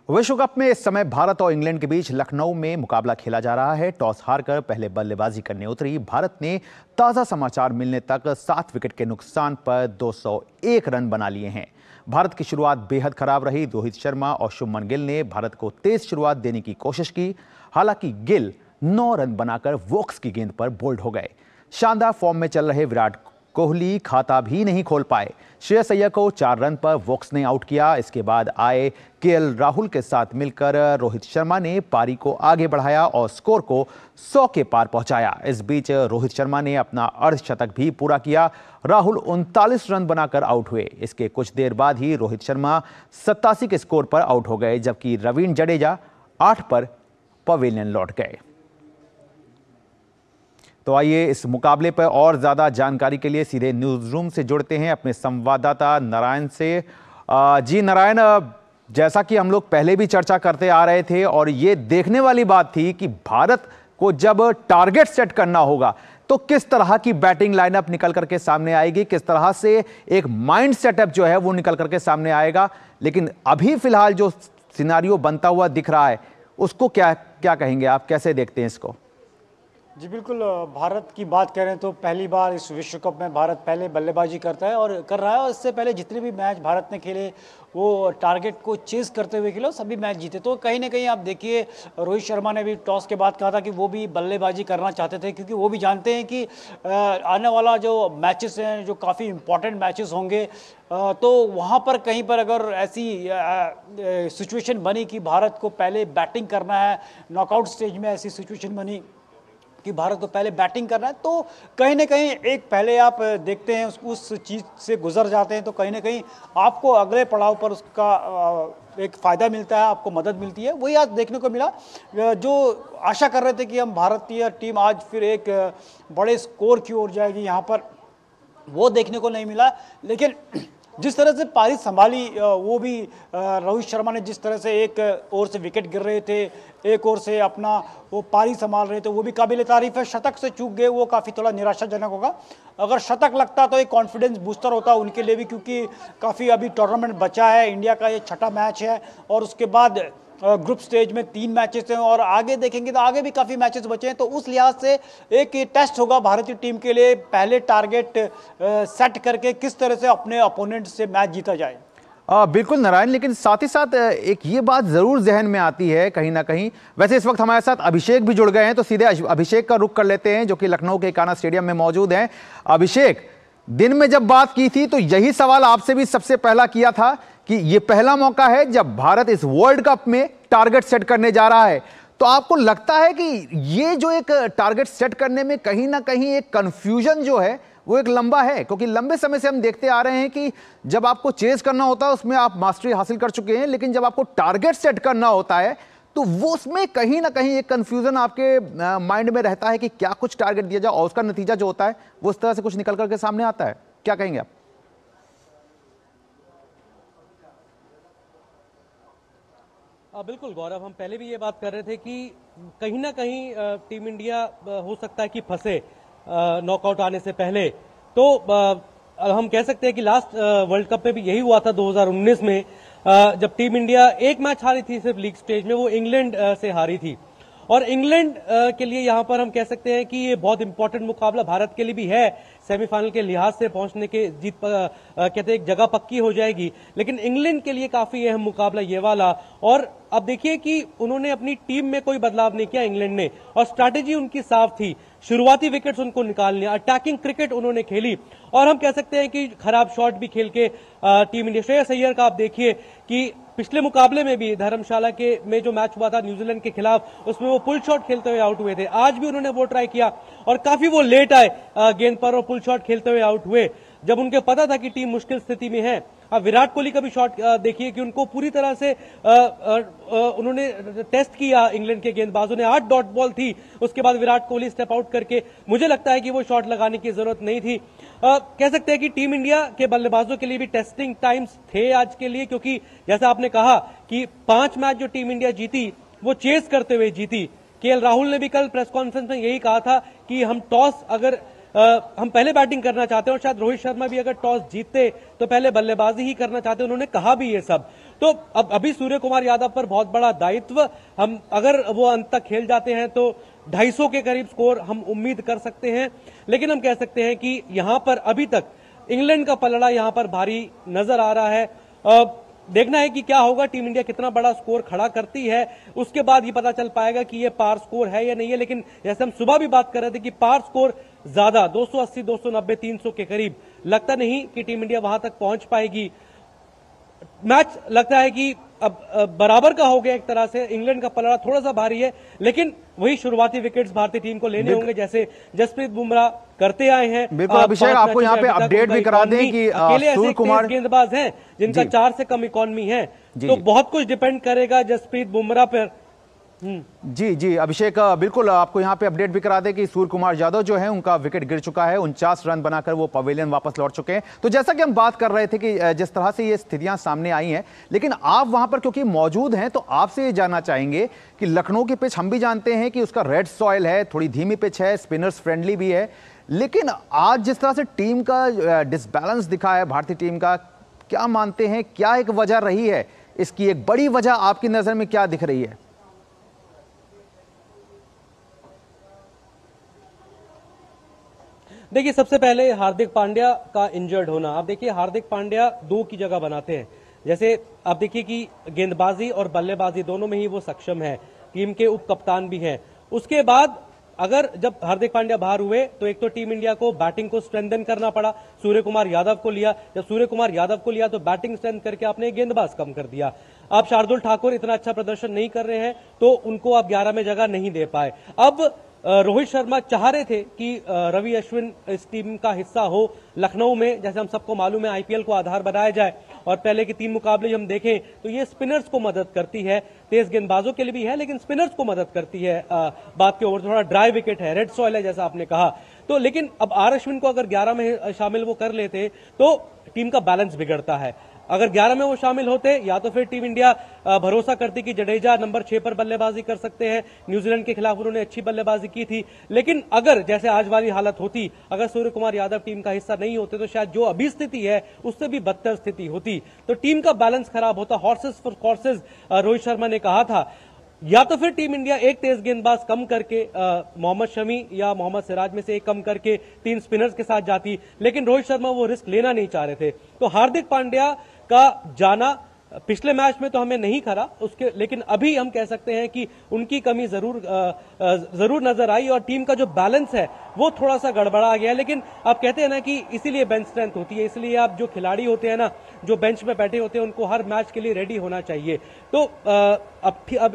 विश्व कप में इस समय भारत और इंग्लैंड के बीच लखनऊ में मुकाबला खेला जा रहा है। टॉस हारकर पहले बल्लेबाजी करने उतरी भारत ने ताजा समाचार मिलने तक 7 विकेट के नुकसान पर 201 रन बना लिए हैं। भारत की शुरुआत बेहद खराब रही। रोहित शर्मा और शुभमन गिल ने भारत को तेज शुरुआत देने की कोशिश की। हालांकि गिल 9 रन बनाकर वोक्स की गेंद पर बोल्ड हो गए। शानदार फॉर्म में चल रहे विराट कोहली खाता भी नहीं खोल पाए। श्रेयस अय्यर को 4 रन पर वोक्स ने आउट किया। इसके बाद आए केएल राहुल के साथ मिलकर रोहित शर्मा ने पारी को आगे बढ़ाया और स्कोर को 100 के पार पहुंचाया। इस बीच रोहित शर्मा ने अपना अर्धशतक भी पूरा किया। राहुल 39 रन बनाकर आउट हुए। इसके कुछ देर बाद ही रोहित शर्मा 87 के स्कोर पर आउट हो गए, जबकि रवींद्र जडेजा 8 पर पवेलियन लौट गए। तो आइए इस मुकाबले पर और ज्यादा जानकारी के लिए सीधे न्यूज रूम से जुड़ते हैं अपने संवाददाता नारायण से। जी नारायण, जैसा कि हम लोग पहले भी चर्चा करते आ रहे थे और ये देखने वाली बात थी कि भारत को जब टारगेट सेट करना होगा तो किस तरह की बैटिंग लाइनअप निकल करके सामने आएगी, किस तरह से एक माइंड सेटअप जो है वो निकल करके सामने आएगा। लेकिन अभी फिलहाल जो सिनारियो बनता हुआ दिख रहा है उसको क्या कहेंगे आप, कैसे देखते हैं इसको? जी बिल्कुल, भारत की बात करें तो पहली बार इस विश्व कप में भारत पहले बल्लेबाजी करता है और कर रहा है। और इससे पहले जितने भी मैच भारत ने खेले वो टारगेट को चेस करते हुए खेले, सभी मैच जीते। तो कहीं ना कहीं आप देखिए, रोहित शर्मा ने भी टॉस के बाद कहा था कि वो भी बल्लेबाजी करना चाहते थे, क्योंकि वो भी जानते हैं कि आने वाला जो मैचेस हैं, जो काफ़ी इंपॉर्टेंट मैचेस होंगे, तो वहाँ पर कहीं पर अगर ऐसी सिचुएशन बनी कि भारत को पहले बैटिंग करना है, नॉकआउट स्टेज में ऐसी सिचुएशन बनी कि भारत को पहले बैटिंग करना है, तो कहीं ना कहीं एक पहले आप देखते हैं उस चीज़ से गुजर जाते हैं तो कहीं ना कहीं आपको अगले पड़ाव पर उसका एक फ़ायदा मिलता है, आपको मदद मिलती है। वही आज देखने को मिला। जो आशा कर रहे थे कि हम भारतीय टीम आज फिर एक बड़े स्कोर की ओर जाएगी, यहाँ पर वो देखने को नहीं मिला। लेकिन जिस तरह से पारी संभाली, वो भी रोहित शर्मा ने जिस तरह से एक ओर से विकेट गिर रहे थे, एक ओर से अपना वो पारी संभाल रहे थे, वो भी काबिल तारीफ है। शतक से चूक गए वो काफ़ी थोड़ा निराशाजनक होगा। अगर शतक लगता तो एक कॉन्फिडेंस बूस्टर होता उनके लिए भी, क्योंकि काफ़ी अभी टूर्नामेंट बचा है। इंडिया का ये 6ठा मैच है और उसके बाद ग्रुप स्टेज में 3 मैचेस हैं और आगे देखेंगे तो आगे भी काफ़ी मैचेस बचे हैं। तो उस लिहाज से एक टेस्ट होगा भारतीय टीम के लिए, पहले टारगेट सेट करके किस तरह से अपने अपोनेंट से मैच जीता जाए। बिल्कुल नारायण, लेकिन साथ ही साथ एक ये बात जरूर जहन में आती है कहीं ना कहीं। वैसे इस वक्त हमारे साथ अभिषेक भी जुड़ गए हैं, तो सीधे अभिषेक का रुख कर लेते हैं जो कि लखनऊ के इकाना स्टेडियम में मौजूद हैं। अभिषेक, दिन में जब बात की थी तो यही सवाल आपसे भी सबसे पहला किया था कि ये पहला मौका है जब भारत इस वर्ल्ड कप में टारगेट सेट करने जा रहा है। तो आपको लगता है कि ये जो एक टारगेट सेट करने में कहीं ना कहीं एक कंफ्यूजन जो है वो एक लंबा है? क्योंकि लंबे समय से हम देखते आ रहे हैं कि जब आपको चेज करना होता है उसमें आप मास्टरी हासिल कर चुके हैं, लेकिन जब आपको टारगेट सेट करना होता है तो वो उसमें कहीं ना कहीं एक कंफ्यूजन आपके माइंड में रहता है कि क्या कुछ टारगेट दिया जाए और उसका नतीजा जो होता है वो उस तरह से कुछ निकल करके सामने आता है। क्या कहेंगे आप? बिल्कुल गौरव, हम पहले भी ये बात कर रहे थे कि कहीं ना कहीं टीम इंडिया हो सकता है कि फंसे नॉकआउट आने से पहले। तो हम कह सकते हैं कि लास्ट वर्ल्ड कप में भी यही हुआ था 2019 में, जब टीम इंडिया एक मैच हारी थी सिर्फ लीग स्टेज में, वो इंग्लैंड से हारी थी। और इंग्लैंड के लिए यहाँ पर हम कह सकते हैं कि ये बहुत इंपॉर्टेंट मुकाबला भारत के लिए भी है। सेमीफाइनल के लिहाज से पहुंचने के कहते हैं एक जगह पक्की हो जाएगी, लेकिन इंग्लैंड के लिए काफी अहम मुकाबला ये वाला। और अब देखिए कि उन्होंने अपनी टीम में कोई बदलाव नहीं किया इंग्लैंड ने, और स्ट्रैटेजी उनकी साफ थी। शुरुआती विकेट्स उनको निकालने, अटैकिंग क्रिकेट उन्होंने खेली। और हम कह सकते हैं कि खराब शॉट भी खेल के टीम इंडिया, श्रेयस अय्यर का आप देखिए कि पिछले मुकाबले में भी धर्मशाला के में जो मैच हुआ था न्यूजीलैंड के खिलाफ, उसमें वो पुल शॉट खेलते हुए आउट हुए थे। आज भी उन्होंने वो ट्राई किया और काफी वो लेट आए गेंद पर और पुल शॉट खेलते हुए आउट हुए, जब उनके पता था कि टीम मुश्किल स्थिति में है। अब विराट कोहली का भी शॉट देखिए कि उनको पूरी तरह से उन्होंने टेस्ट किया। इंग्लैंड के गेंदबाजों ने 8 डॉट बॉल थी, उसके बाद विराट कोहली स्टेप आउट करके, मुझे लगता है कि वो शॉट लगाने की जरूरत नहीं थी। कह सकते हैं कि टीम इंडिया के बल्लेबाजों के लिए भी टेस्टिंग टाइम्स थे आज के लिए, क्योंकि जैसा आपने कहा कि 5 मैच जो टीम इंडिया जीती वो चेस करते हुए जीती। केएल राहुल ने भी कल प्रेस कॉन्फ्रेंस में यही कहा था कि हम टॉस अगर हम पहले बैटिंग करना चाहते हैं और शायद रोहित शर्मा भी अगर टॉस जीतते तो पहले बल्लेबाजी ही करना चाहते हैं, उन्होंने कहा भी ये सब। तो अब अभी सूर्य कुमार यादव पर बहुत बड़ा दायित्व, हम अगर वो अंत तक खेल जाते हैं तो 250 के करीब स्कोर हम उम्मीद कर सकते हैं। लेकिन हम कह सकते हैं कि यहां पर अभी तक इंग्लैंड का पलड़ा यहां पर भारी नजर आ रहा है। देखना है कि क्या होगा, टीम इंडिया कितना बड़ा स्कोर खड़ा करती है, उसके बाद ये पता चल पाएगा कि ये पार स्कोर है या नहीं है। लेकिन जैसे हम सुबह भी बात कर रहे थे कि पार स्कोर ज्यादा 280, 290, 300 के करीब, लगता नहीं कि टीम इंडिया वहां तक पहुंच पाएगी। मैच लगता है कि अब बराबर का हो गया एक तरह से, इंग्लैंड का पलड़ा थोड़ा सा भारी है, लेकिन वही शुरुआती विकेट्स भारतीय टीम को लेने होंगे जैसे जसप्रीत बुमराह करते आए हैं। बिल्कुल अभिषेक, आपको यहाँ पे अपडेट भी करा दें कि सूर्य कुमार गेंदबाज हैं जिनका 4 से कम इकॉनमी है, तो बहुत कुछ डिपेंड करेगा जसप्रीत बुमराह पर। जी जी अभिषेक, बिल्कुल आपको यहाँ पे अपडेट भी करा दे कि सूर्य कुमार यादव जो है उनका विकेट गिर चुका है, 49 रन बनाकर वो पवेलियन वापस लौट चुके हैं। तो जैसा कि हम बात कर रहे थे कि जिस तरह से ये स्थितियां सामने आई हैं, लेकिन आप वहां पर क्योंकि मौजूद हैं तो आपसे ये जानना चाहेंगे कि लखनऊ की पिच हम भी जानते हैं कि उसका रेड सॉइल है, थोड़ी धीमी पिच है, स्पिनर्स फ्रेंडली भी है, लेकिन आज जिस तरह से टीम का डिसबैलेंस दिखा है भारतीय टीम का, क्या मानते हैं क्या एक वजह रही है इसकी? एक बड़ी वजह आपकी नजर में क्या दिख रही है? देखिए, सबसे पहले हार्दिक पांड्या का इंजर्ड होना। आप देखिए हार्दिक पांड्या 2 की जगह बनाते हैं, जैसे आप देखिए कि गेंदबाजी और बल्लेबाजी दोनों में ही वो सक्षम है, टीम के उप कप्तान भी हैं। उसके बाद अगर जब हार्दिक पांड्या बाहर हुए तो एक तो टीम इंडिया को बैटिंग को स्ट्रेंथन करना पड़ा, सूर्य कुमार यादव को लिया, जब सूर्य कुमार यादव को लिया तो बैटिंग स्ट्रेंथ करके आपने गेंदबाज कम कर दिया। आप शार्दुल ठाकुर इतना अच्छा प्रदर्शन नहीं कर रहे हैं तो उनको आप 11 में जगह नहीं दे पाए। अब रोहित शर्मा चाह रहे थे कि रवि अश्विन इस टीम का हिस्सा हो लखनऊ में, जैसे हम सबको मालूम है आईपीएल को आधार बनाया जाए, और पहले के 3 मुकाबले हम देखें तो ये स्पिनर्स को मदद करती है, तेज गेंदबाजों के लिए भी है लेकिन स्पिनर्स को मदद करती है। बात के ओवर थोड़ा ड्राई विकेट है, रेड सॉइल है जैसा आपने कहा, तो लेकिन अब आर अश्विन को अगर 11 में शामिल वो कर लेते तो टीम का बैलेंस बिगड़ता है। अगर 11 में वो शामिल होते या तो फिर टीम इंडिया भरोसा करती कि जडेजा नंबर 6 पर बल्लेबाजी कर सकते हैं, न्यूजीलैंड के खिलाफ उन्होंने अच्छी बल्लेबाजी की थी, लेकिन अगर जैसे आज वाली हालत होती, अगर सूर्य कुमार यादव टीम का हिस्सा नहीं होते तो शायद जो अभी स्थिति है उससे भी बदतर स्थिति होती, तो टीम का बैलेंस खराब होता। Horses for courses Rohit Sharma ने कहा था, या तो फिर टीम इंडिया एक तेज गेंदबाज कम करके मोहम्मद शमी या मोहम्मद सिराज में से एक कम करके 3 स्पिनर्स के साथ जाती, लेकिन रोहित शर्मा वो रिस्क लेना नहीं चाह रहे थे। तो हार्दिक पांड्या का जाना पिछले मैच में तो हमें नहीं खरा उसके, लेकिन अभी हम कह सकते हैं कि उनकी कमी जरूर नजर आई और टीम का जो बैलेंस है वो थोड़ा सा गड़बड़ा गया। लेकिन आप कहते हैं ना कि इसीलिए बेंच स्ट्रेंथ होती है, इसलिए आप जो खिलाड़ी होते हैं ना, जो बेंच में बैठे होते हैं, उनको हर मैच के लिए रेडी होना चाहिए। तो अब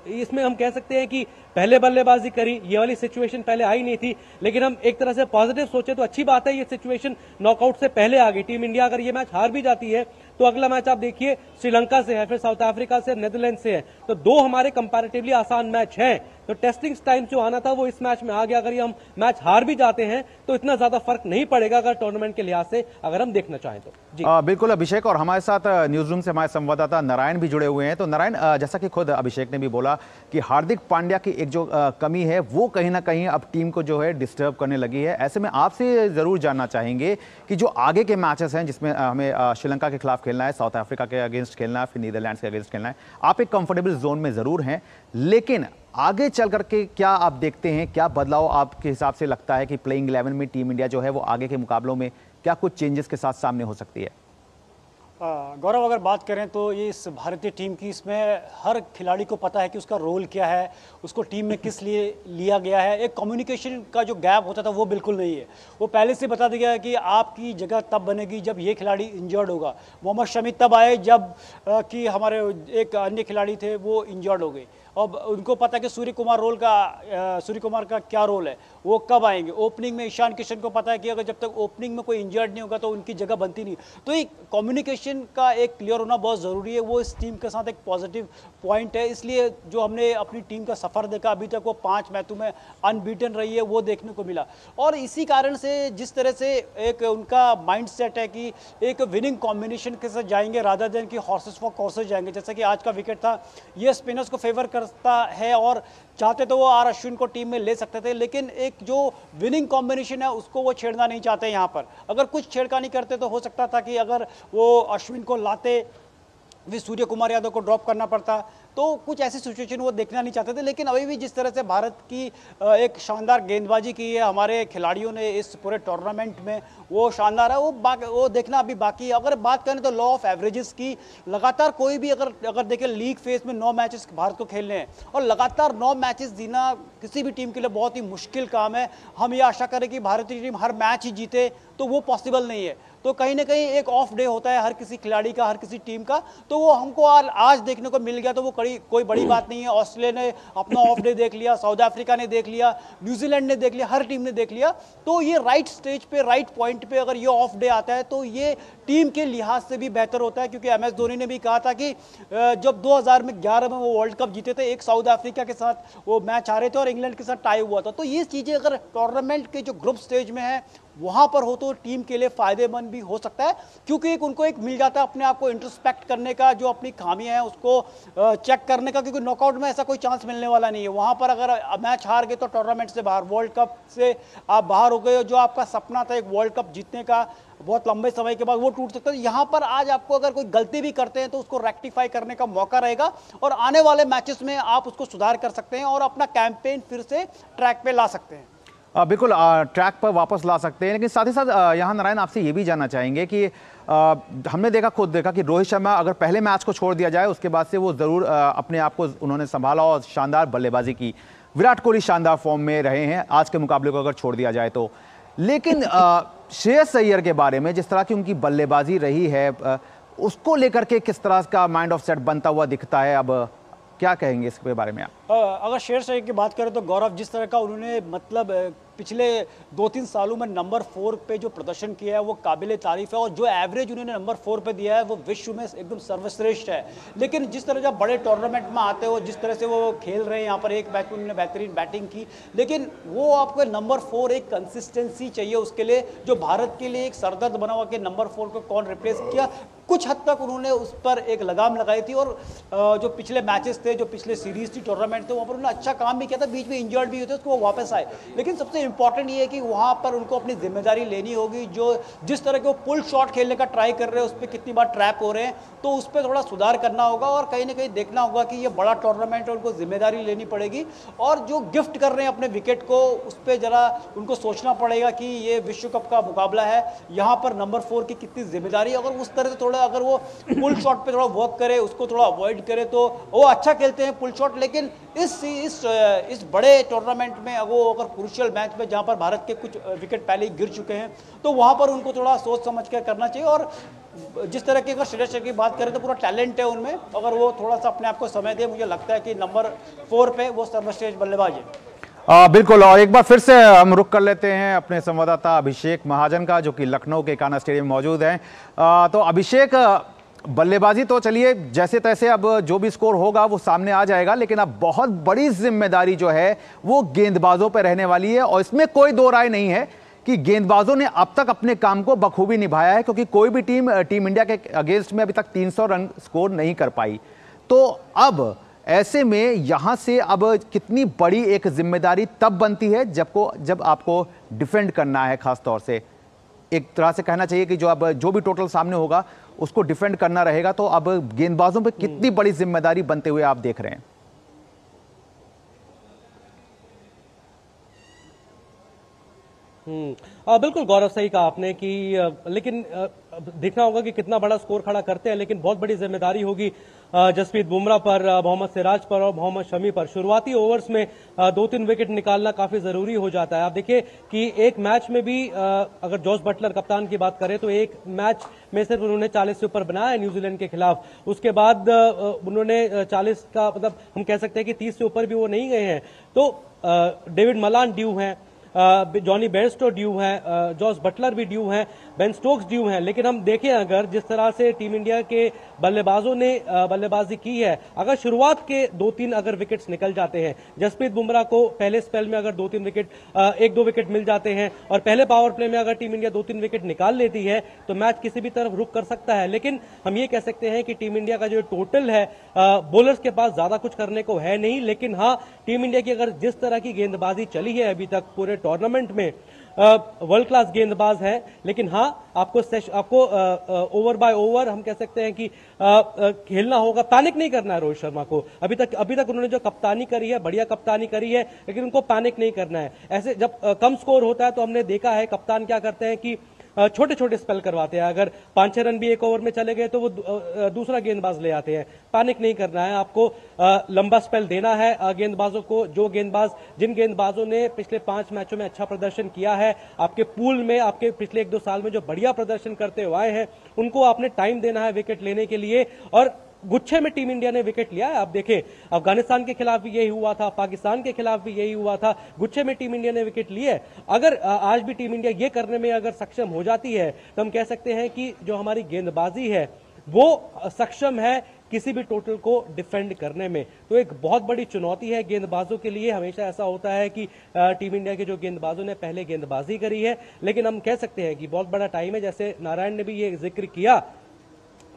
इसमें हम कह सकते हैं कि पहले बल्लेबाजी करी, ये वाली सिचुएशन पहले आई नहीं थी, लेकिन हम एक तरह से पॉजिटिव सोचे तो अच्छी बात है, ये सिचुएशन नॉकआउट से पहले आ गई। टीम इंडिया अगर ये मैच हार भी जाती है तो अगला मैच आप देखिए श्रीलंका से है, फिर साउथ अफ्रीका से, नेदरलैंड से है, तो 2 हमारे कंपैरेटिवली आसान मैच हैं। तो टेस्टिंग टाइम जो आना था वो इस मैच में आ गया। अगर ये हम मैच हार भी जाते हैं तो इतना ज्यादा फर्क नहीं पड़ेगा अगर टूर्नामेंट के लिहाज से अगर हम देखना चाहें तो। जी बिल्कुल अभिषेक, और हमारे साथ न्यूज रूम से हमारे संवाददाता नारायण भी जुड़े हुए हैं। तो नारायण, जैसा कि खुद अभिषेक ने भी बोला कि हार्दिक पांड्या की एक जो कमी है वो कहीं ना कहीं अब टीम को जो है डिस्टर्ब करने लगी है। ऐसे में आपसे जरूर जानना चाहेंगे कि जो आगे के मैचेस हैं जिसमें हमें श्रीलंका के खिलाफ खेलना है, साउथ अफ्रीका के अगेंस्ट खेलना है, फिर नीदरलैंड्स के अगेंस्ट खेलना है, आप एक कंफर्टेबल जोन में जरूर हैं, लेकिन आगे चल करके क्या आप देखते हैं, क्या बदलाव आपके हिसाब से लगता है कि प्लेइंग 11 में टीम इंडिया जो है वो आगे के मुकाबलों में क्या कुछ चेंजेस के साथ सामने हो सकती है? गौरव, अगर बात करें तो ये इस भारतीय टीम की, इसमें हर खिलाड़ी को पता है कि उसका रोल क्या है, उसको टीम में किस लिए लिया गया है। एक कम्युनिकेशन का जो गैप होता था वो बिल्कुल नहीं है। वो पहले से बता दिया है कि आपकी जगह तब बनेगी जब ये खिलाड़ी इंजर्ड होगा। मोहम्मद शमी तब आए जब कि हमारे एक अन्य खिलाड़ी थे वो इंजर्ड हो गए। अब उनको पता है कि सूर्य कुमार का क्या रोल है, वो कब आएंगे। ओपनिंग में ईशान किशन को पता है कि अगर जब तक ओपनिंग में कोई इंजर्ड नहीं होगा तो उनकी जगह बनती नहीं। तो एक कम्युनिकेशन का एक क्लियर होना बहुत ज़रूरी है, वो इस टीम के साथ एक पॉजिटिव पॉइंट है। इसलिए जो हमने अपनी टीम का सफ़र देखा अभी तक, वो 5 मैचों में अनबीटन रही है, वो देखने को मिला। और इसी कारण से जिस तरह से एक उनका माइंड सेट है कि एक विनिंग कॉम्बिनेशन के साथ जाएंगे रादर देन कि हॉर्सेस फॉर कोर्सेस जाएंगे। जैसा कि आज का विकेट था, ये स्पिनर्स को फेवर कर करता है और चाहते तो वो आर अश्विन को टीम में ले सकते थे, लेकिन एक जो विनिंग कॉम्बिनेशन है उसको वो छेड़ना नहीं चाहते यहाँ पर। अगर कुछ छेड़खानी करते तो हो सकता था कि अगर वो अश्विन को लाते भी सूर्य कुमार यादव को ड्रॉप करना पड़ता, तो कुछ ऐसी सिचुएशन वो देखना नहीं चाहते थे। लेकिन अभी भी जिस तरह से भारत की एक शानदार गेंदबाजी की है हमारे खिलाड़ियों ने इस पूरे टूर्नामेंट में, वो शानदार है। वो देखना अभी बाकी है। अगर बात करें तो लॉ ऑफ एवरेजेस की, लगातार कोई भी अगर देखें लीग फेज में 9 मैचेस भारत को खेलने हैं और लगातार 9 मैचेस जीतना किसी भी टीम के लिए बहुत ही मुश्किल काम है। हम ये आशा करें कि भारतीय टीम हर मैच ही जीते, तो वो पॉसिबल नहीं है। तो कहीं ना कहीं एक ऑफ डे होता है हर किसी खिलाड़ी का, हर किसी टीम का, तो वो हमको आज देखने को मिल गया, तो वो कोई बड़ी बात नहीं है। ऑस्ट्रेलिया ने अपना ऑफ डे देख लिया, साउथ अफ्रीका ने देख लिया, न्यूजीलैंड ने देख लिया, हर टीम ने देख लिया। तो ये राइट स्टेज पे, राइट पॉइंट पे अगर ये ऑफ डे आता है तो ये टीम के लिहाज से भी बेहतर होता है, क्योंकि MS धोनी ने भी कहा था कि जब 2011 में वो वर्ल्ड कप जीते थे, एक साउथ अफ्रीका के साथ वो मैच हारे थे और इंग्लैंड के साथ टाई हुआ था। तो ये चीजें अगर टूर्नामेंट के जो ग्रुप स्टेज में है वहां पर हो तो टीम के लिए फायदेमंद भी हो सकता है, क्योंकि उनको एक मिल जाता है अपने आप को इंट्रोस्पेक्ट करने का, जो अपनी खामियां हैं उसको चेक करने का, क्योंकि नॉकआउट में ऐसा कोई चांस मिलने वाला नहीं है। वहां पर अगर मैच हार गए तो टूर्नामेंट से बाहर, वर्ल्ड कप से आप बाहर हो गए, जो आपका सपना था एक वर्ल्ड कप जीतने का बहुत लंबे समय के बाद, वो टूट सकता है। यहाँ पर आज आपको अगर कोई गलती भी करते हैं तो उसको रेक्टिफाई करने का मौका रहेगा और आने वाले मैचेस में आप उसको सुधार कर सकते हैं और अपना कैंपेन फिर से ट्रैक पे ला सकते हैं। बिल्कुल ट्रैक पर वापस ला सकते हैं। लेकिन साथ ही साथ यहाँ नारायण आपसे ये भी जानना चाहेंगे कि हमने खुद देखा कि रोहित शर्मा अगर पहले मैच को छोड़ दिया जाए उसके बाद से वो ज़रूर अपने आप को उन्होंने संभाला और शानदार बल्लेबाजी की। विराट कोहली शानदार फॉर्म में रहे हैं आज के मुकाबले को अगर छोड़ दिया जाए तो। लेकिन श्रेयस अय्यर के बारे में जिस तरह की उनकी बल्लेबाजी रही है, उसको लेकर के किस तरह का माइंड ऑफ सेट बनता हुआ दिखता है, अब क्या कहेंगे इसके बारे में आप? अगर श्रेयस अय्यर की बात करें तो गौरव, जिस तरह का उन्होंने मतलब पिछले 2-3 सालों में नंबर 4 पे जो प्रदर्शन किया है वो काबिले तारीफ है, और जो एवरेज उन्होंने नंबर 4 पे दिया है वो विश्व में एकदम सर्वश्रेष्ठ है। लेकिन जिस तरह जब बड़े टूर्नामेंट में आते हो, जिस तरह से वो खेल रहे हैं यहाँ पर, एक मैच में उन्होंने बेहतरीन बैटिंग की, लेकिन वो आपको नंबर 4 एक कंसिस्टेंसी चाहिए उसके लिए, जो भारत के लिए एक सरदर्द बना हुआ कि नंबर 4 को कौन रिप्लेस किया। कुछ हद तक उन्होंने उस पर एक लगाम लगाई थी और जो पिछले मैचेस थे, जो पिछले सीरीज थी, टूर्नामेंट थे, वहाँ पर उन्होंने अच्छा काम भी किया था, बीच में इंजर्ड भी होते उसको वो वापस आए। लेकिन सबसे इंपॉर्टेंट ये है कि वहाँ पर उनको अपनी जिम्मेदारी लेनी होगी। जो जिस तरह के वो पुल शॉट खेलने का ट्राई कर रहे हैं उस पर कितनी बार ट्रैप हो रहे हैं, तो उस पर थोड़ा सुधार करना होगा और कहीं ना कहीं देखना होगा कि ये बड़ा टूर्नामेंट है, उनको जिम्मेदारी लेनी पड़ेगी। और जो गिफ्ट कर रहे हैं अपने विकेट को, उस पर जरा उनको सोचना पड़ेगा कि ये विश्व कप का मुकाबला है, यहाँ पर नंबर 4 की कितनी जिम्मेदारी। अगर उस तरह से थोड़ा अगर वो पुल शॉट पे थोड़ा वर्क करे, उसको थोड़ा अवॉइड करे, तो वो अच्छा खेलते हैं पुल शॉट। लेकिन इस बड़े टूर्नामेंट में वो अगर क्रूशियल मैच में जहां पर भारत के कुछ विकेट पहले ही गिर चुके हैं, तो वहां पर उनको थोड़ा सोच समझ कर करना चाहिए। और जिस तरह की अगर श्रेयस अय्यर की बात करें तो पूरा टैलेंट है उनमें, अगर वो थोड़ा सा अपने आप को समय दे, मुझे लगता है कि नंबर 4 पे वो सर्वश्रेष्ठ बल्लेबाज है। बिल्कुल। और एक बार फिर से हम रुक कर लेते हैं अपने संवाददाता अभिषेक महाजन का, जो कि लखनऊ के कान्हा स्टेडियम में मौजूद हैं। तो अभिषेक, बल्लेबाजी तो चलिए जैसे तैसे अब जो भी स्कोर होगा वो सामने आ जाएगा, लेकिन अब बहुत बड़ी जिम्मेदारी जो है वो गेंदबाजों पर रहने वाली है। और इसमें कोई दो राय नहीं है कि गेंदबाजों ने अब तक अपने काम को बखूबी निभाया है, क्योंकि कोई भी टीम इंडिया के अगेंस्ट में अभी तक 300 रन स्कोर नहीं कर पाई। तो अब ऐसे में यहां से अब कितनी बड़ी एक जिम्मेदारी तब बनती है जब आपको डिफेंड करना है। खास तौर से एक तरह से कहना चाहिए कि जो भी टोटल सामने होगा उसको डिफेंड करना रहेगा। तो अब गेंदबाजों पे कितनी बड़ी जिम्मेदारी बनते हुए आप देख रहे हैं? बिल्कुल गौरव, सही कहा आपने कि लेकिन देखना होगा कि कितना बड़ा स्कोर खड़ा करते हैं। लेकिन बहुत बड़ी जिम्मेदारी होगी जसप्रीत बुमराह पर, मोहम्मद सिराज पर और मोहम्मद शमी पर। शुरुआती ओवर्स में 2-3 विकेट निकालना काफी जरूरी हो जाता है। आप देखिए कि एक मैच में भी अगर जॉस बटलर कप्तान की बात करें तो एक मैच में सिर्फ उन्होंने 40 से ऊपर बनाया न्यूजीलैंड के खिलाफ। उसके बाद उन्होंने 40 का मतलब हम कह सकते हैं कि 30 से ऊपर भी वो नहीं गए हैं। तो डेविड मलान ड्यू हैं, जॉनी बेयरस्टो ड्यू हैं, जॉस बटलर भी ड्यू हैं, बेन स्टोक्स ड्यू हैं। लेकिन हम देखें अगर जिस तरह से टीम इंडिया के बल्लेबाजों ने बल्लेबाजी की है, अगर शुरुआत के 2-3 अगर विकेट्स निकल जाते हैं, जसप्रीत बुमराह को पहले स्पेल में अगर 2-3 विकेट 1-2 विकेट मिल जाते हैं और पहले पावर प्ले में अगर टीम इंडिया 2-3 विकेट निकाल लेती है तो मैच किसी भी तरफ रुक कर सकता है। लेकिन हम ये कह सकते हैं कि टीम इंडिया का जो टोटल है, बॉलर्स के पास ज्यादा कुछ करने को है नहीं। लेकिन हाँ, टीम इंडिया की अगर जिस तरह की गेंदबाजी चली है अभी तक पूरे टूर्नामेंट में, वर्ल्ड क्लास गेंदबाज है। लेकिन हाँ, आपको ओवर बाय ओवर हम कह सकते हैं कि खेलना होगा, पैनिक नहीं करना है रोहित शर्मा को। अभी तक उन्होंने जो कप्तानी करी है, बढ़िया कप्तानी करी है, लेकिन उनको पैनिक नहीं करना है। ऐसे जब कम स्कोर होता है तो हमने देखा है कप्तान क्या करते हैं कि छोटे छोटे स्पेल करवाते हैं। अगर 5-6 रन भी एक ओवर में चले गए तो वो दूसरा गेंदबाज ले आते हैं। पैनिक नहीं करना है, आपको लंबा स्पेल देना है गेंदबाजों को। जिन गेंदबाजों ने पिछले 5 मैचों में अच्छा प्रदर्शन किया है, आपके पूल में आपके पिछले 1-2 साल में जो बढ़िया प्रदर्शन करते हुए आए हैं, उनको आपने टाइम देना है विकेट लेने के लिए। और गुच्छे में टीम इंडिया ने विकेट लिया है। आप देखें, अफगानिस्तान के खिलाफ भी यही हुआ था, पाकिस्तान के खिलाफ भी यही हुआ था, गुच्छे में टीम इंडिया ने विकेट लिए। अगर आज भी टीम इंडिया ये करने में अगर सक्षम हो जाती है तो हम कह सकते हैं कि जो हमारी गेंदबाजी है वो सक्षम है किसी भी टोटल को डिफेंड करने में। तो एक बहुत बड़ी चुनौती है गेंदबाजों के लिए। हमेशा ऐसा होता है कि टीम इंडिया के जो गेंदबाजों ने पहले गेंदबाजी करी है, लेकिन हम कह सकते हैं कि बहुत बड़ा टाइम है। जैसे नारायण ने भी ये जिक्र किया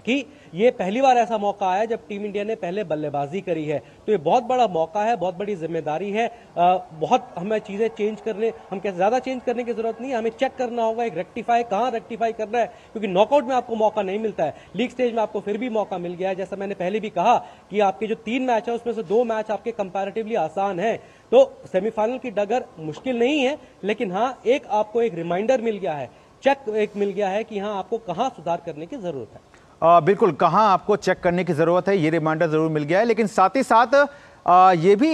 कि ये पहली बार ऐसा मौका आया जब टीम इंडिया ने पहले बल्लेबाजी करी है। तो ये बहुत बड़ा मौका है, बहुत बड़ी जिम्मेदारी है। बहुत हमें चीजें चेंज करने, हम कैसे ज्यादा चेंज करने की जरूरत नहीं है, हमें चेक करना होगा एक रेक्टिफाई कहां रेक्टिफाई करना है, क्योंकि नॉकआउट में आपको मौका नहीं मिलता है। लीग स्टेज में आपको फिर भी मौका मिल गया है। जैसा मैंने पहले भी कहा कि आपके जो 3 मैच है उसमें से 2 मैच आपके कंपैरेटिवली आसान है। तो सेमीफाइनल की डगर मुश्किल नहीं है, लेकिन हाँ, एक आपको एक रिमाइंडर मिल गया है, चेक एक मिल गया है कि हाँ, आपको कहां सुधार करने की जरूरत है। बिल्कुल, कहां आपको चेक करने की ज़रूरत है, ये रिमाइंडर ज़रूर मिल गया है। लेकिन साथ ही साथ ये भी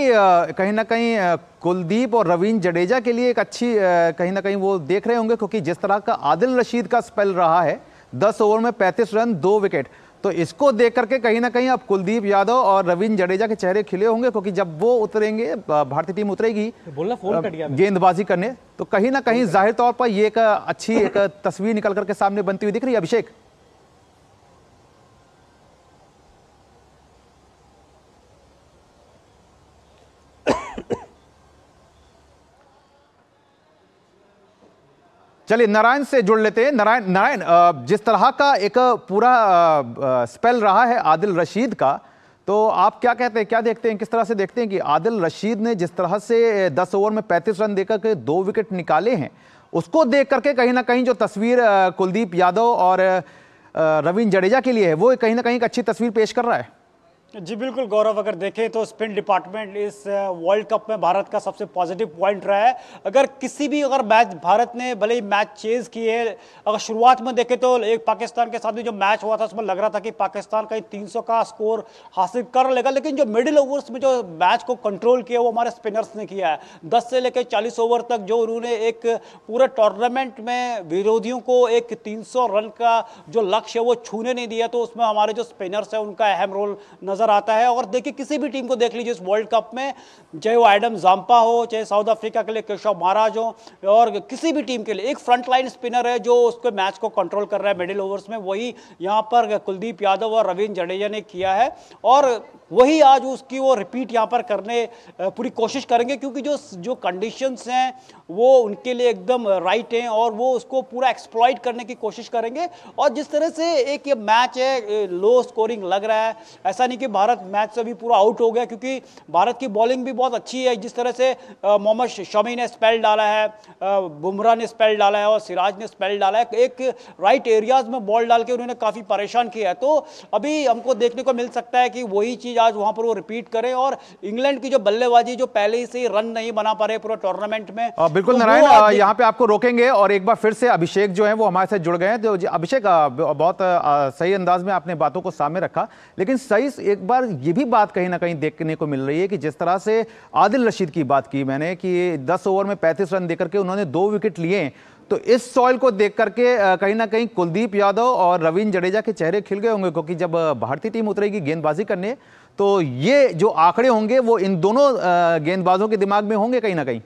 कहीं ना कहीं कुलदीप और रवींद्र जडेजा के लिए एक अच्छी कहीं ना कहीं वो देख रहे होंगे, क्योंकि जिस तरह का आदिल रशीद का स्पेल रहा है, 10 ओवर में 35 रन 2 विकेट, तो इसको देख करके कहीं ना कहीं अब कुलदीप यादव और रवींद्र जडेजा के चेहरे खिले होंगे, क्योंकि जब वो उतरेंगे, भारतीय टीम उतरेगी गेंदबाजी करने, तो कहीं ना कहीं जाहिर तौर पर ये एक अच्छी एक तस्वीर निकल करके सामने बनती हुई दिख रही है। अभिषेक, चलिए नारायण से जुड़ लेते हैं। नारायण, जिस तरह का एक पूरा स्पेल रहा है आदिल रशीद का, तो आप क्या कहते हैं, क्या देखते हैं, किस तरह से देखते हैं कि आदिल रशीद ने जिस तरह से 10 ओवर में 35 रन देकर के 2 विकेट निकाले हैं, उसको देख करके कहीं ना कहीं जो तस्वीर कुलदीप यादव और रवींद्र जडेजा के लिए है, वो कहीं ना कहीं एक अच्छी तस्वीर पेश कर रहा है। जी बिल्कुल गौरव, अगर देखें तो स्पिन डिपार्टमेंट इस वर्ल्ड कप में भारत का सबसे पॉजिटिव पॉइंट रहा है। अगर किसी भी मैच भारत ने भले ही मैच चेज किए, अगर शुरुआत में देखें तो एक पाकिस्तान के साथ भी जो मैच हुआ था उसमें लग रहा था कि पाकिस्तान कहीं 300 का स्कोर हासिल कर लेगा, लेकिन जो मिडिल ओवर्स में जो मैच को कंट्रोल किया वो हमारे स्पिनर्स ने किया है। 10 से लेकर 40 ओवर तक जो उन्होंने एक पूरे टूर्नामेंट में विरोधियों को एक 300 रन का जो लक्ष्य है वो छूने नहीं दिया, तो उसमें हमारे जो स्पिनर्स है उनका अहम रोल नजर आता है। और देखिए, किसी भी टीम को देख लीजिए इस वर्ल्ड कप में, चाहे वो एडम जाम्पा हो, चाहे साउथ अफ्रीका के लिए केशव महाराज हो, और किसी भी टीम के लिए एक फ्रंटलाइन स्पिनर है जो उसके मैच को कंट्रोल कर रहा है मिडिल ओवर्स में, वही यहां पर कुलदीप यादव और रवींद्र जडेजा ने किया है। और वही आज उसकी वो रिपीट यहां पर करने पूरी कोशिश करेंगे, क्योंकि जो कंडीशंस हैं वो उनके लिए एकदम राइट हैं और वो उसको पूरा एक्सप्लॉइट करने की कोशिश करेंगे। और जिस तरह से एक ये मैच है, लो स्कोरिंग लग रहा है, ऐसा नहीं कि भारत मैच से भी पूरा आउट हो गया, क्योंकि भारत की बॉलिंग भी बहुत अच्छी है। जिस तरह से मोहम्मद शमी ने स्पेल डाला है, बुमराह ने स्पेल डाला है और सिराज ने स्पेल डाला है, एक राइट एरियाज में बॉल डाल के उन्होंने काफी परेशान किया है। तो अभी हमको देखने को मिल सकता है कि वही चीज आज वहां पर वो रिपीट करें। और इंग्लैंड की जो बल्लेबाजी जो पहले ही से रन नहीं बना पा रहे पूरे टूर्नामेंट में, बिल्कुल नारायण, यहाँ पे आपको रोकेंगे और एक बार फिर से अभिषेक जो है वो हमारे साथ जुड़ गए हैं। तो अभिषेक, बहुत सही अंदाज में आपने बातों को सामने रखा, लेकिन सही एक बार ये भी बात कहीं ना कहीं देखने को मिल रही है कि जिस तरह से आदिल रशीद की बात की मैंने कि 10 ओवर में 35 रन देकर के उन्होंने 2 विकेट लिए, तो इस सॉइल को देख करके कहीं ना कहीं कुलदीप यादव और रवींद्र जडेजा के चेहरे खिल गए होंगे, क्योंकि जब भारतीय टीम उतरेगी गेंदबाजी करने तो ये जो आंकड़े होंगे वो इन दोनों गेंदबाजों के दिमाग में होंगे कहीं ना कहीं।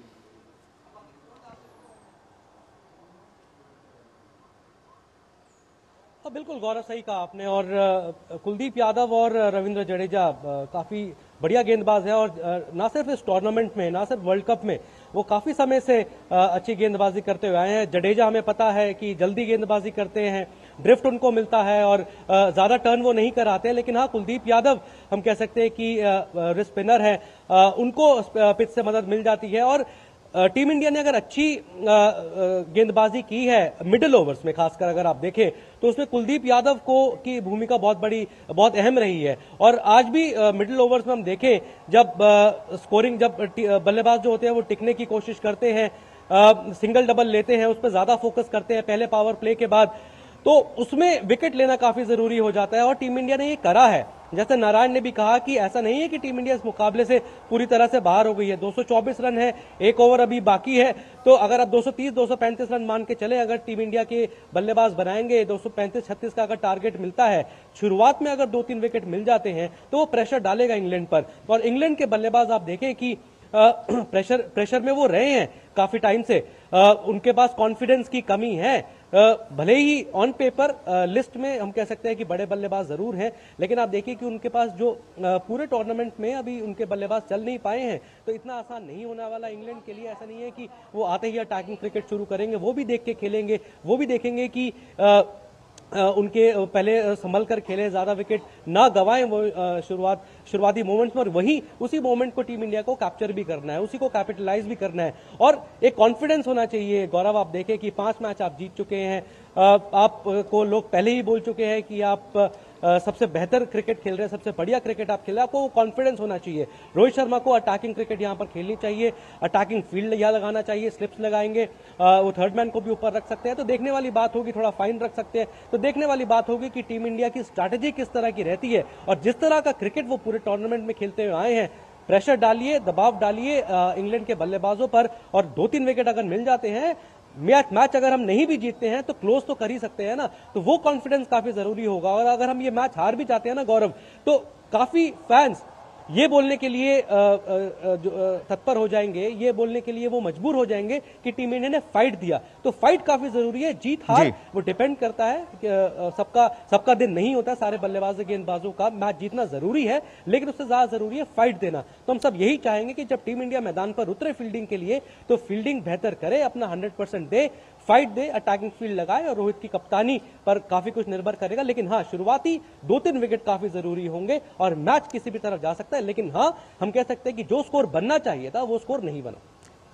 बिल्कुल गौरव, सही कहा आपने। और कुलदीप यादव और रविंद्र जडेजा काफी बढ़िया गेंदबाज है और ना सिर्फ इस टूर्नामेंट में, ना सिर्फ वर्ल्ड कप में, वो काफी समय से अच्छी गेंदबाजी करते हुए आए हैं। जडेजा हमें पता है कि जल्दी गेंदबाजी करते हैं, ड्रिफ्ट उनको मिलता है और ज्यादा टर्न वो नहीं कराते हैं। लेकिन हाँ, कुलदीप यादव हम कह सकते हैं कि रिस्ट स्पिनर है, उनको पिच से मदद मिल जाती है। और टीम इंडिया ने अगर अच्छी गेंदबाजी की है मिडिल ओवर्स में, खासकर अगर आप देखें तो उसमें कुलदीप यादव को की भूमिका बहुत अहम रही है। और आज भी मिडिल ओवर्स में हम देखें, जब स्कोरिंग, जब बल्लेबाज जो होते हैं वो टिकने की कोशिश करते हैं, सिंगल डबल लेते हैं, उस पर ज्यादा फोकस करते हैं पहले पावर प्ले के बाद, तो उसमें विकेट लेना काफी जरूरी हो जाता है और टीम इंडिया ने ये करा है। जैसे नारायण ने भी कहा कि ऐसा नहीं है कि टीम इंडिया इस मुकाबले से पूरी तरह से बाहर हो गई है। 224 रन है, एक ओवर अभी बाकी है, तो अगर आप 230-235 रन मान के चले, अगर टीम इंडिया के बल्लेबाज बनाएंगे, 235-36 का अगर टारगेट मिलता है, शुरुआत में अगर 2-3 विकेट मिल जाते हैं तो वो प्रेशर डालेगा इंग्लैंड पर। और इंग्लैंड के बल्लेबाज आप देखें कि प्रेशर में वो रहे हैं काफी टाइम से, उनके पास कॉन्फिडेंस की कमी है। भले ही ऑन पेपर लिस्ट में हम कह सकते हैं कि बड़े बल्लेबाज जरूर हैं, लेकिन आप देखिए कि उनके पास जो पूरे टूर्नामेंट में अभी उनके बल्लेबाज चल नहीं पाए हैं, तो इतना आसान नहीं होने वाला इंग्लैंड के लिए। ऐसा नहीं है कि वो आते ही अटैकिंग क्रिकेट शुरू करेंगे, वो भी देख के खेलेंगे, वो भी देखेंगे कि उनके पहले संभल कर खेले, ज्यादा विकेट ना गवाएं वो शुरुआती मोमेंट्स में, और वही उसी मोमेंट को टीम इंडिया को कैप्चर भी करना है, उसी को कैपिटलाइज भी करना है और एक कॉन्फिडेंस होना चाहिए। गौरव, आप देखें कि 5 मैच आप जीत चुके हैं, आपको लोग पहले ही बोल चुके हैं कि आप सबसे बेहतर क्रिकेट खेल रहे हैं, सबसे बढ़िया क्रिकेट आप खेल रहे हैं, आपको कॉन्फिडेंस होना चाहिए। रोहित शर्मा को अटैकिंग क्रिकेट यहां पर खेलनी चाहिए, अटैकिंग फील्ड यहां लगाना चाहिए, स्लिप्स लगाएंगे, वो थर्ड मैन को भी ऊपर रख सकते हैं, तो देखने वाली बात होगी, थोड़ा फाइन रख सकते हैं, तो देखने वाली बात होगी कि टीम इंडिया की स्ट्रैटेजी किस तरह की रहती है। और जिस तरह का क्रिकेट वो पूरे टूर्नामेंट में खेलते हुए आए हैं, प्रेशर डालिए, दबाव डालिए इंग्लैंड के बल्लेबाजों पर, और 2-3 विकेट अगर मिल जाते हैं, मैच अगर हम नहीं भी जीतते हैं तो क्लोज तो कर ही सकते हैं ना, तो वो कॉन्फिडेंस काफी जरूरी होगा। और अगर हम ये मैच हार भी जाते हैं ना गौरव, तो काफी फैंस ये बोलने के लिए तत्पर हो जाएंगे, ये बोलने के लिए वो मजबूर हो जाएंगे कि टीम इंडिया ने फाइट दिया। तो फाइट काफी जरूरी है, जीत हार वो डिपेंड करता है, सबका दिन नहीं होता, सारे बल्लेबाज गेंदबाजों का मैच जीतना जरूरी है, लेकिन उससे ज्यादा जरूरी है फाइट देना। तो हम सब यही चाहेंगे कि जब टीम इंडिया मैदान पर उतरे फील्डिंग के लिए, तो फील्डिंग बेहतर करे, अपना 100% दे, फाइट दे, अटैकिंग फील्ड लगाए, और रोहित की कप्तानी पर काफी कुछ निर्भर करेगा। लेकिन हाँ, शुरुआती 2-3 विकेट काफी जरूरी होंगे और मैच किसी भी तरफ जा सकता है। लेकिन हाँ, हम कह सकते हैं कि जो स्कोर बनना चाहिए था वो स्कोर नहीं बना।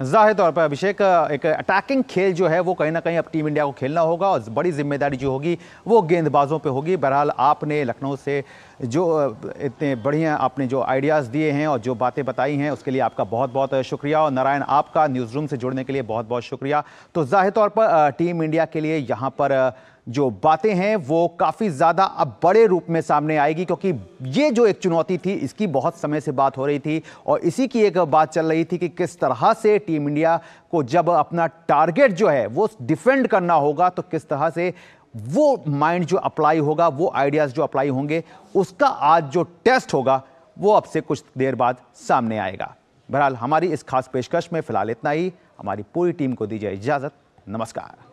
जाहिर तौर पर अभिषेक, एक अटैकिंग खेल जो है वो कहीं ना कहीं अब टीम इंडिया को खेलना होगा और बड़ी जिम्मेदारी जो होगी वो गेंदबाजों पे होगी। बहरहाल आपने लखनऊ से जो इतने बढ़िया आपने जो आइडियाज़ दिए हैं और जो बातें बताई हैं उसके लिए आपका बहुत बहुत शुक्रिया, और नारायण आपका न्यूज़ रूम से जुड़ने के लिए बहुत बहुत शुक्रिया। तो जाहिर तौर पर टीम इंडिया के लिए यहाँ पर जो बातें हैं वो काफ़ी ज़्यादा अब बड़े रूप में सामने आएगी, क्योंकि ये जो एक चुनौती थी इसकी बहुत समय से बात हो रही थी और इसी की एक बात चल रही थी कि किस तरह से टीम इंडिया को जब अपना टारगेट जो है वो डिफेंड करना होगा तो किस तरह से वो माइंड जो अप्लाई होगा, वो आइडियाज़ जो अप्लाई होंगे, उसका आज जो टेस्ट होगा वो अब से कुछ देर बाद सामने आएगा। बहरहाल हमारी इस खास पेशकश में फिलहाल इतना ही। हमारी पूरी टीम को दीजिए इजाज़त। नमस्कार।